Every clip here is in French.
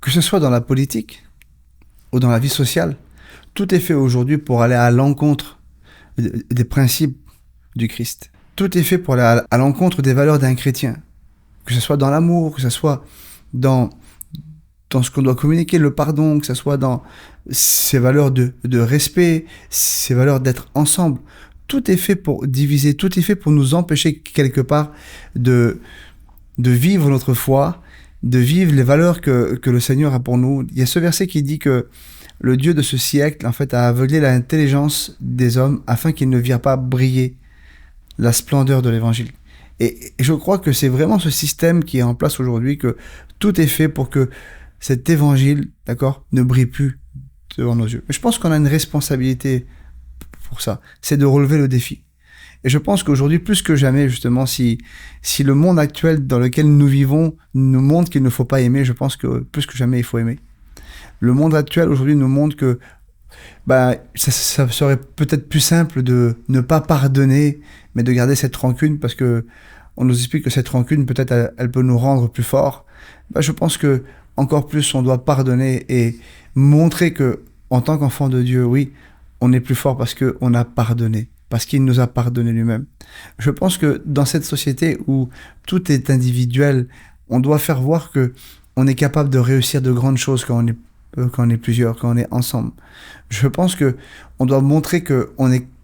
Que ce soit dans la politique ou dans la vie sociale, tout est fait aujourd'hui pour aller à l'encontre des principes du Christ. Tout est fait pour aller à l'encontre des valeurs d'un chrétien. Que ce soit dans l'amour, que ce soit dans ce qu'on doit communiquer, le pardon, que ce soit dans ces valeurs de respect, ces valeurs d'être ensemble. Tout est fait pour diviser, tout est fait pour nous empêcher quelque part de vivre notre foi, de vivre les valeurs que le Seigneur a pour nous. Il y a ce verset qui dit que le Dieu de ce siècle, en fait, a aveuglé l'intelligence des hommes afin qu'ils ne virent pas briller la splendeur de l'évangile. Et je crois que c'est vraiment ce système qui est en place aujourd'hui, que tout est fait pour que cet évangile, d'accord, ne brille plus devant nos yeux. Mais je pense qu'on a une responsabilité pour ça, c'est de relever le défi. Et je pense qu'aujourd'hui, plus que jamais, justement, si le monde actuel dans lequel nous vivons nous montre qu'il ne faut pas aimer, je pense que plus que jamais, il faut aimer. Le monde actuel, aujourd'hui, nous montre que ça serait peut-être plus simple de ne pas pardonner, mais de garder cette rancune, parce que on nous explique que cette rancune, peut-être, elle peut nous rendre plus forts. Je pense que encore plus, on doit pardonner et montrer que, en tant qu'enfant de Dieu, oui, on est plus fort parce qu'on a pardonné, parce qu'il nous a pardonné lui-même. Je pense que dans cette société où tout est individuel, on doit faire voir que on est capable de réussir de grandes choses quand on est plusieurs, quand on est ensemble. Je pense que on doit montrer que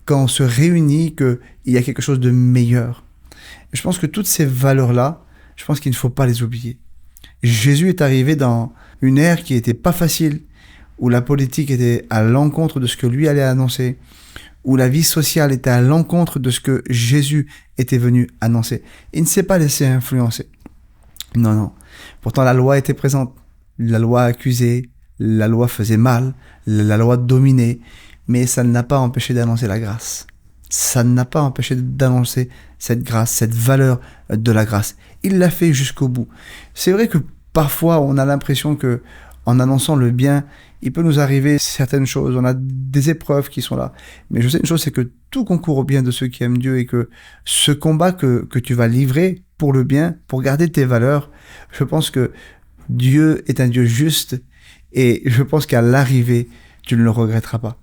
quand on se réunit, qu'il y a quelque chose de meilleur. Et je pense que toutes ces valeurs-là, je pense qu'il ne faut pas les oublier. Jésus est arrivé dans une ère qui n'était pas facile, où la politique était à l'encontre de ce que lui allait annoncer, où la vie sociale était à l'encontre de ce que Jésus était venu annoncer. Il ne s'est pas laissé influencer. Non. Pourtant, la loi était présente. La loi accusait, la loi faisait mal, la loi dominait, mais ça ne l'a pas empêché d'annoncer la grâce. Ça ne l'a pas empêché d'annoncer cette grâce, cette valeur de la grâce. Il l'a fait jusqu'au bout. C'est vrai que parfois, on a l'impression que, en annonçant le bien, il peut nous arriver certaines choses. On a des épreuves qui sont là. Mais je sais une chose, c'est que tout concourt au bien de ceux qui aiment Dieu, et que ce combat que tu vas livrer pour le bien, pour garder tes valeurs, je pense que Dieu est un Dieu juste, et je pense qu'à l'arrivée, tu ne le regretteras pas.